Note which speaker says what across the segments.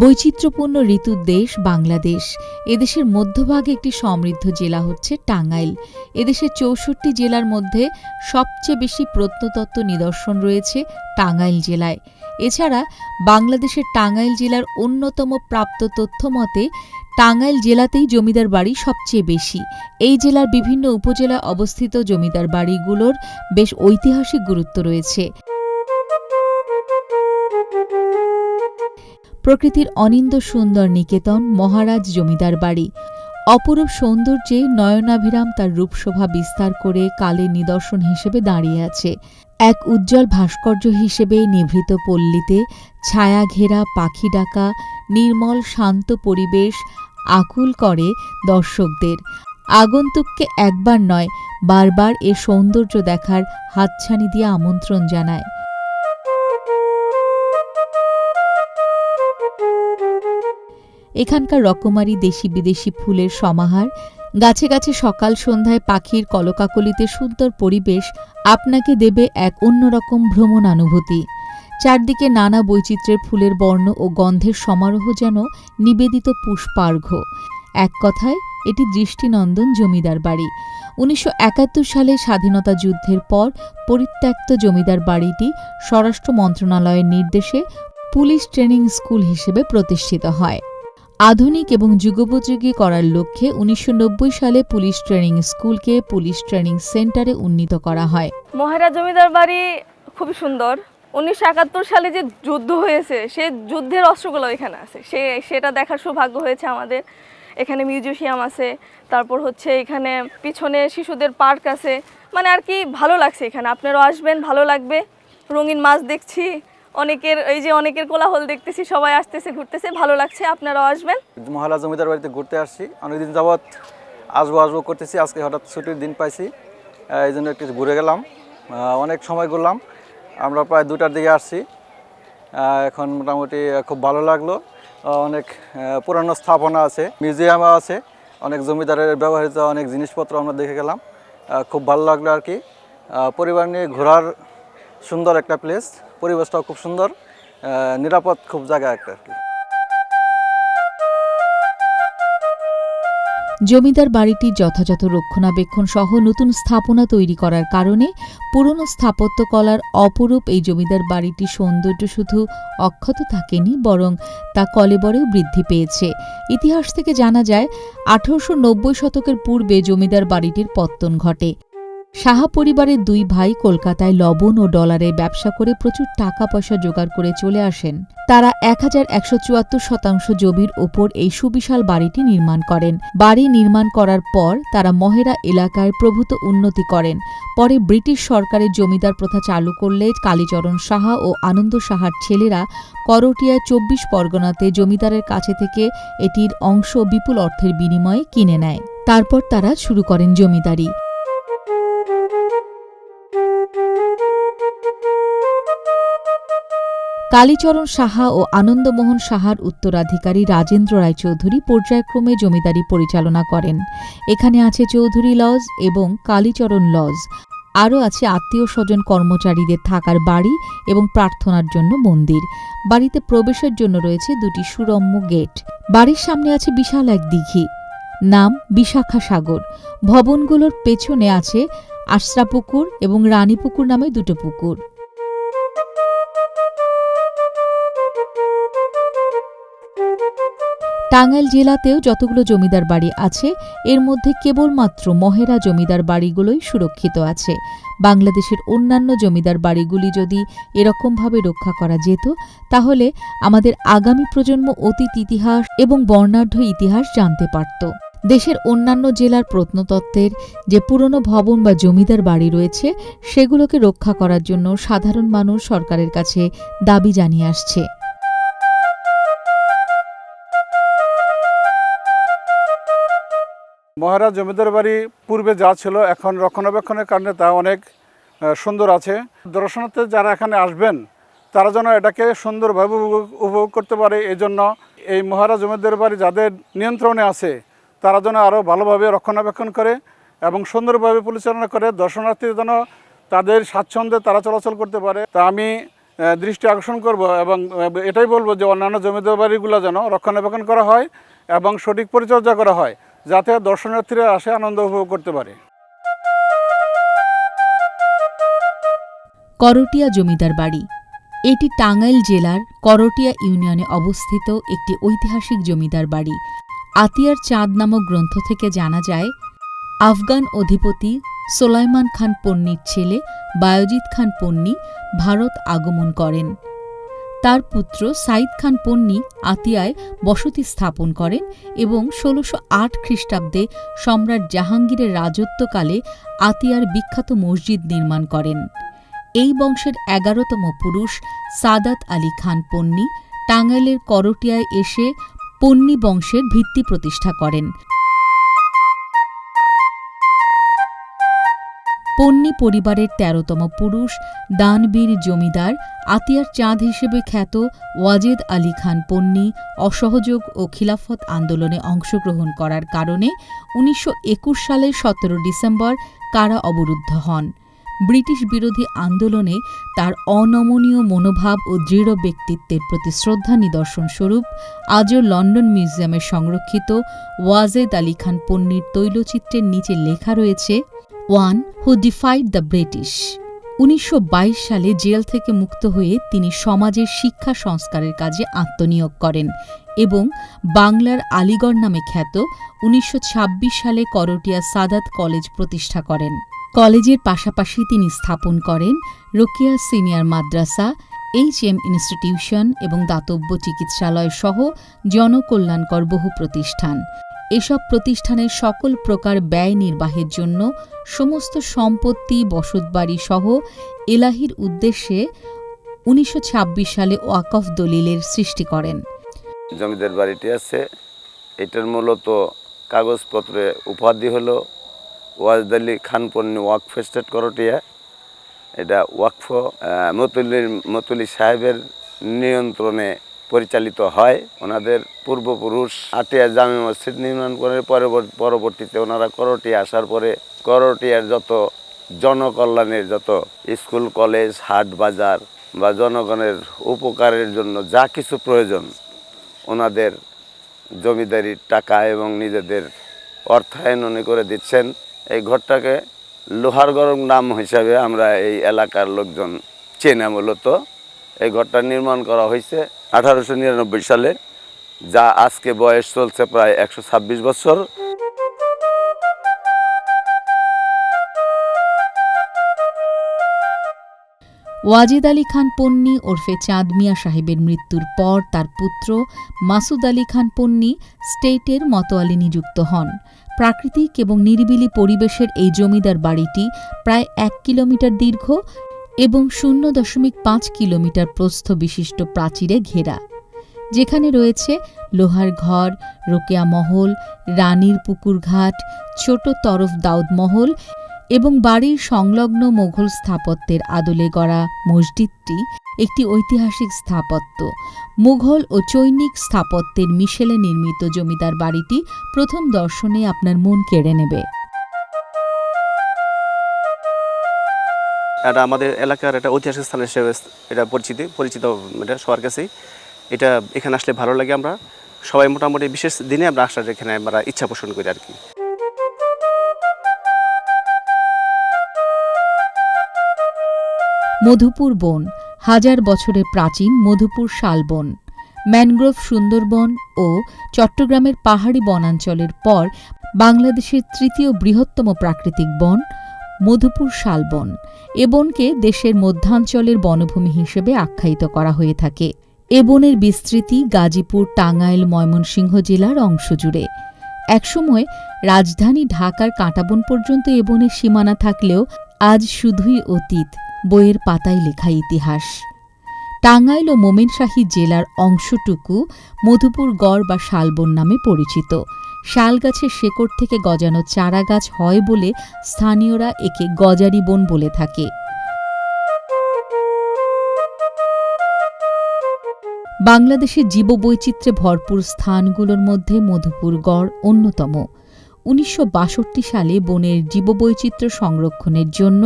Speaker 1: বৈচিত্র্যপূর্ণ ঋতুর দেশ বাংলাদেশ। এদেশের মধ্যভাগে একটি সমৃদ্ধ জেলা হচ্ছে টাঙ্গাইল। এদেশের ৬৪ জেলার মধ্যে সবচেয়ে বেশি প্রত্নতত্ত্ব নিদর্শন রয়েছে টাঙ্গাইল জেলায়। এছাড়া বাংলাদেশের টাঙ্গাইল জেলার অন্যতম প্রাপ্ত তথ্য মতে টাঙ্গাইল জেলাতেই জমিদার বাড়ি সবচেয়ে বেশি। এই জেলার বিভিন্ন উপজেলায় অবস্থিত জমিদার বাড়িগুলোর বেশ ঐতিহাসিক গুরুত্ব রয়েছে। প্রকৃতির অনিন্দ সুন্দর নিকেতন মহারাজ জমিদার বাড়ি অপরূপ সৌন্দর্যে নয়নাভিরাম তার রূপশোভা বিস্তার করে কালের নিদর্শন হিসেবে দাঁড়িয়ে আছে। এক উজ্জ্বল ভাস্কর্য হিসেবে নিভৃত পল্লীতে ছায়া ঘেরা পাখি ডাকা নির্মল শান্ত পরিবেশ আকুল করে দর্শকদের। আগন্তুককে একবার নয় বারবার এ সৌন্দর্য দেখার হাতছানি দিয়ে আমন্ত্রণ জানায়। এখানকার রকমারি দেশি বিদেশি ফুলের সমাহার, গাছে গাছে সকাল সন্ধ্যায় পাখির কলকাকলিতে সুন্দর পরিবেশ আপনাকে দেবে এক অন্যরকম ভ্রমণানুভূতি। চারদিকে নানা বৈচিত্র্যের ফুলের বর্ণ ও গন্ধের সমারোহ যেন নিবেদিত পুষ্পার্ঘ্য। এক কথায় এটি দৃষ্টিনন্দন জমিদার বাড়ি। ১৯৭১ সালে স্বাধীনতা যুদ্ধের পর পরিত্যক্ত জমিদার বাড়িটি স্বরাষ্ট্র মন্ত্রণালয়ের নির্দেশে পুলিশ ট্রেনিং স্কুল হিসেবে প্রতিষ্ঠিত হয়। আধুনিক এবং যুগোপযোগী করার লক্ষ্যে ১৯৯০ সালে পুলিশ ট্রেনিং স্কুলকে পুলিশ ট্রেনিং সেন্টারে উন্নীত করা হয়।
Speaker 2: মহারাজ জমিদার বাড়ি খুবই সুন্দর। ১৯৭১ সালে যে যুদ্ধ হয়েছে সেই যুদ্ধের অস্ত্রগুলো এখানে আছে, সেটা দেখার সৌভাগ্য হয়েছে আমাদের। এখানে মিউজিয়াম আছে, তারপর হচ্ছে এখানে পিছনে শিশুদের পার্ক আছে, মানে আর কি ভালো লাগছে এখানে। আপনারাও আসবেন, ভালো লাগবে। রঙিন মাছ দেখছি, অনেকের কোলাহল দেখতেছি, সবাই আসতেছে ঘুরতেছে, ভালো লাগছে, আপনারাও আসবেন।
Speaker 3: মহারাজ জমিদার বাড়িতে ঘুরতে আসছি, অনেকদিন যাবৎ আসবো করতেছি, আজকে হঠাৎ ছুটির দিন পাইছি, এই জন্য একটু ঘুরে গেলাম। অনেক সময় ঘুরলাম, আমরা প্রায় ২টার দিকে আসছি। এখন মোটামুটি খুব ভালো লাগলো। অনেক পুরানো স্থাপনা আছে, মিউজিয়ামও আছে, অনেক জমিদারের ব্যবহৃত অনেক জিনিসপত্র আমরা দেখে গেলাম। খুব ভালো লাগলো আর কি। পরিবার নিয়ে ঘোরার সুন্দর একটা প্লেস, পরিবেশটাও খুব সুন্দর, নিরাপদ খুব জায়গা একটা আর কি।
Speaker 1: জমিদার বাড়িটির যথাযথ রক্ষণাবেক্ষণ সহ নতুন স্থাপনা তৈরি করার কারণে পুরনো স্থাপত্যকলার অপরূপ এই জমিদার বাড়িটির সৌন্দর্য শুধু অক্ষত থাকেনি, বরং তা কলেবরেও বৃদ্ধি পেয়েছে। ইতিহাস থেকে জানা যায় ১৮৯০ শতকের পূর্বে জমিদার বাড়িটির পত্তন ঘটে। সাহা পরিবারের ২ ভাই কলকাতায় লবণ ও ডলারের ব্যবসা করে প্রচুর টাকা পয়সা জোগাড় করে চলে আসেন। তারা ১১৭৪ জমির ওপর এই সুবিশাল বাড়িটি নির্মাণ করেন। বাড়ি নির্মাণ করার পর তারা মহেরা এলাকায় প্রভূত উন্নতি করেন। পরে ব্রিটিশ সরকারের জমিদার প্রথা চালু করলে কালীচরণ সাহা ও আনন্দ সাহার ছেলেরা করটিয়ায় ২৪ পরগনাতে জমিদারের কাছে থেকে এটির অংশ বিপুল অর্থের বিনিময়ে কিনে নেয়। তারপর তারা শুরু করেন জমিদারি। কালীচরণ সাহা ও আনন্দমোহন সাহার উত্তরাধিকারী রাজেন্দ্র রায়চৌধুরী পর্যায়ক্রমে জমিদারি পরিচালনা করেন। এখানে আছে চৌধুরী লজ এবং কালীচরণ লজ। আরও আছে আত্মীয় স্বজন কর্মচারীদের থাকার বাড়ি এবং প্রার্থনার জন্য মন্দির। বাড়িতে প্রবেশের জন্য রয়েছে ২টি সুরম্য গেট। বাড়ির সামনে আছে বিশাল এক দিঘি, নাম বিশাখা সাগর। ভবনগুলোর পেছনে আছে আশরাপুকুর এবং রানীপুকুর নামে ২টো পুকুর। টাঙ্গাইল জেলাতেও যতগুলো জমিদার বাড়ি আছে এর মধ্যে কেবলমাত্র মহেরা জমিদার বাড়িগুলোই সুরক্ষিত আছে। বাংলাদেশের অন্যান্য জমিদার বাড়িগুলি যদি এরকমভাবে রক্ষা করা যেত তাহলে আমাদের আগামী প্রজন্ম অতীত ইতিহাস এবং বর্ণাঢ্য ইতিহাস জানতে পারত। দেশের অন্যান্য জেলার প্রত্নতত্ত্বের যে পুরনো ভবন বা জমিদার বাড়ি রয়েছে সেগুলোকে রক্ষা করার জন্য সাধারণ মানুষ সরকারের কাছে দাবি জানিয়ে আসছে।
Speaker 4: মহারাজ জমিদার বাড়ি পূর্বে যা ছিল এখন রক্ষণাবেক্ষণের কারণে তা অনেক সুন্দর আছে। দর্শনার্থী যারা এখানে আসবেন তারা যেন এটাকে সুন্দরভাবে উপভোগ করতে পারে, এই জন্য এই মহারাজ জমিদার বাড়ি যাদের নিয়ন্ত্রণে আছে তারা যেন আরও ভালোভাবে রক্ষণাবেক্ষণ করে এবং সুন্দরভাবে পরিচালনা করে, দর্শনার্থী যেন তাদের স্বাচ্ছন্দ্যে তারা চলাচল করতে পারে। তা আমি দৃষ্টি আকর্ষণ করব এবং এটাই বলবো যে অন্যান্য জমিদার বাড়িগুলো যেন রক্ষণাবেক্ষণ করা হয় এবং সঠিক পরিচর্যা করা হয়, যাতে দর্শনার্থীরা আসে আনন্দ উপভোগ করতে পারে।
Speaker 1: করটিয়া জমিদার বাড়ি এটি টাঙ্গাইল জেলার করটিয়া ইউনিয়নে অবস্থিত একটি ঐতিহাসিক জমিদার বাড়ি। আতিয়ার চাঁদ নামক গ্রন্থ থেকে জানা যায়, আফগান অধিপতি সোলাইমান খান পন্নীর ছেলে বায়জিৎ খান পন্নী ভারত আগমন করেন। তার পুত্র সাইদ খান পন্নী আতিয়ায় বসতি স্থাপন করেন এবং ১৬০৮ খ্রিস্টাব্দে সম্রাট জাহাঙ্গীরের রাজত্বকালে আতিয়ার বিখ্যাত মসজিদ নির্মাণ করেন। এই বংশের ১১তম পুরুষ সাদাত আলী খান পন্নী টাঙ্গাইলের করটিয়ায় এসে পন্নী বংশের ভিত্তি প্রতিষ্ঠা করেন। পন্নী পরিবারের ১৩তম পুরুষ দানবীর জমিদার আতিয়ার চাঁদ হিসেবে খ্যাত ওয়াজেদ আলী খান পন্নী অসহযোগ ও খিলাফত আন্দোলনে অংশগ্রহণ করার কারণে ১৯২১ সালের ১৭ ডিসেম্বর কারা অবরুদ্ধ হন। ব্রিটিশ বিরোধী আন্দোলনে তার অনমনীয় মনোভাব ও দৃঢ় ব্যক্তিত্বের প্রতি শ্রদ্ধা নিদর্শন স্বরূপ আজও লন্ডন মিউজিয়ামে সংরক্ষিত ওয়াজেদ আলী খান পন্নীর তৈলচিত্রের নিচে লেখা রয়েছে, one who defied the British. ১৯২২ সালে জেল থেকে মুক্ত হয়ে তিনি সমাজের শিক্ষা সংস্কারের কাজে আত্মনিয়োগ করেন এবং বাংলার আলিগড় নামে খ্যাত ১৯২৬ সালে করটিয়া সাদাত কলেজ প্রতিষ্ঠা করেন। কলেজের পাশাপাশি তিনি স্থাপন করেন রোকেয়া সিনিয়র মাদ্রাসা, HM ইনস্টিটিউশন এবং দাতব্য চিকিৎসালয় সহ জনকল্যাণকর বহু প্রতিষ্ঠান। এসব প্রতিষ্ঠানের সকল প্রকার ব্যয় নির্বাহের জন্য সমস্ত সম্পত্তি বসতবাড়ি সহ এলাহির উদ্দেশ্যে ১৯২৬ সালে ওয়াকফ দলিলের সৃষ্টি করেন।
Speaker 5: জমিদার বাড়িটি আছে, এটার মূলত কাগজপত্রে উপাধি হলো ওয়াজেদ আলী খান পন্নী ওয়াকফ এস্টেট করটিয়া। এটা ওয়াকফ মতুলি সাহেবের নিয়ন্ত্রণে পরিচালিত হয়। ওনাদের পূর্বপুরুষ আটিয়া জামে মসজিদ নির্মাণ করে পরবর্তীতে ওনারা করটিয়া আসার পরে করটিয়ার যত জনকল্যাণের যত স্কুল কলেজ হাট বাজার বা জনগণের উপকারের জন্য যা কিছু প্রয়োজন ওনাদের জমিদারির টাকা এবং নিজেদের অর্থায়ন উনি করে দিচ্ছেন। এই ঘরটাকে লোহার গরম নাম হিসাবে আমরা এই এলাকার লোকজন চেনা। মূলত এই ঘরটা নির্মাণ করা হয়েছে ১৮৯৯ সালে, যা আজকে বয়স চলছে প্রায় ১২৬ বছর।
Speaker 1: ওয়াজেদ আলী খান পন্নী ওরফে চাঁদ মিয়া সাহেবের মৃত্যুর পর তার পুত্র মাসুদ আলী খান পন্নী স্টেটের মতোয়ালি নিযুক্ত হন। প্রাকৃতিক এবং নিরিবিলি পরিবেশের এই জমিদার বাড়িটি প্রায় ১ কিলোমিটার দীর্ঘ এবং ০.৫ কিলোমিটার প্রস্থ বিশিষ্ট প্রাচীরে ঘেরা, যেখানে রয়েছে লোহার ঘর, রোকেয়া মহল, রানীর পুকুর ঘাট, ছোট তরফ দাউদ মহল এবং বাড়ির সংলগ্ন মোঘল স্থাপত্যের আদলে গড়া মসজিদটি একটি ঐতিহাসিক স্থাপত্য। মুঘল ও চৈনিক স্থাপত্যের মিশেলে নির্মিত জমিদার বাড়িটি প্রথম দর্শনে আপনার মন কেড়ে নেবে।
Speaker 6: এটা আমাদের এলাকার একটা ঐতিহাসিক স্থান হিসেবে এটা পরিচিত এটা সবার কাছেই। এটা এখানে আসলে ভালো লাগে। আমরা সবাই মোটামুটি বিশেষ দিনে আমরা আসার এখানে আমরা ইচ্ছা পোষণ করি আর কি।
Speaker 1: মধুপুর বন, হাজার বছরের প্রাচীন মধুপুর শালবন, ম্যানগ্রোভ সুন্দরবন ও চট্টগ্রামের পাহাড়ি বনাঞ্চলের পর বাংলাদেশের তৃতীয় বৃহত্তম প্রাকৃতিক বন মধুপুর শালবন। এ বনকে দেশের মধ্যাঞ্চলের বনভূমি হিসেবে আখ্যায়িত করা হয়ে থাকে। এ বনের বিস্তৃতি গাজীপুর, টাঙ্গাইল, ময়মনসিংহ জেলার অংশ জুড়ে। একসময় রাজধানী ঢাকার কাঁটাবন পর্যন্ত এ বনের সীমানা থাকলেও আজ শুধুই অতীত, বইয়ের পাতায় লেখা ইতিহাস। টাঙ্গাইল ও মোমেনশাহী জেলার অংশটুকু মধুপুর গড় বা শালবন নামে পরিচিত। শাল গাছের শেকড় থেকে গজানো চারা গাছ হয় বলে স্থানীয়রা একে গজারি বন বলে থাকে। বাংলাদেশের জীববৈচিত্র্যে ভরপুর স্থানগুলোর মধ্যে মধুপুর গড় অন্যতম। 1962 সালে বনের জীববৈচিত্র্য সংরক্ষণের জন্য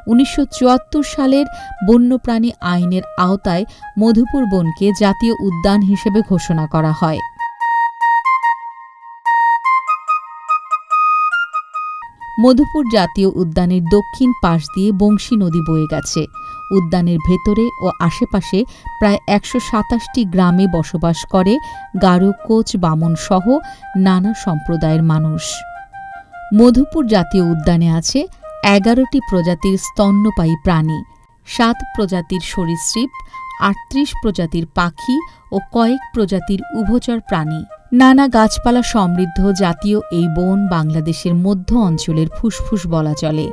Speaker 1: 1974 সালের বন্যপ্রাণী আইনের আওতায় মধুপুর বনকে জাতীয় উদ্যান হিসেবে ঘোষণা করা হয়। মধুপুর জাতীয় উদ্যানের দক্ষিণ পাশ দিয়ে বংশী নদী বয়ে গেছে। উদ্যানের ভেতরে ও আশেপাশে প্রায় 127টি গ্রামে বসবাস করে গারো, কোচ, বামন সহ নানা সম্প্রদায়ের মানুষ। মধুপুর জাতীয় উদ্যানে আছে 11টি প্রজাতির স্তন্যপায়ী প্রাণী, 7 প্রজাতির সরীসৃপ, 38 প্রজাতির পাখি ও কয়েক প্রজাতির উভচর প্রাণী। নানা গাছপালা সমৃদ্ধ জাতীয় এই বন বাংলাদেশের মধ্য অঞ্চলের ফুসফুস বলা চলে।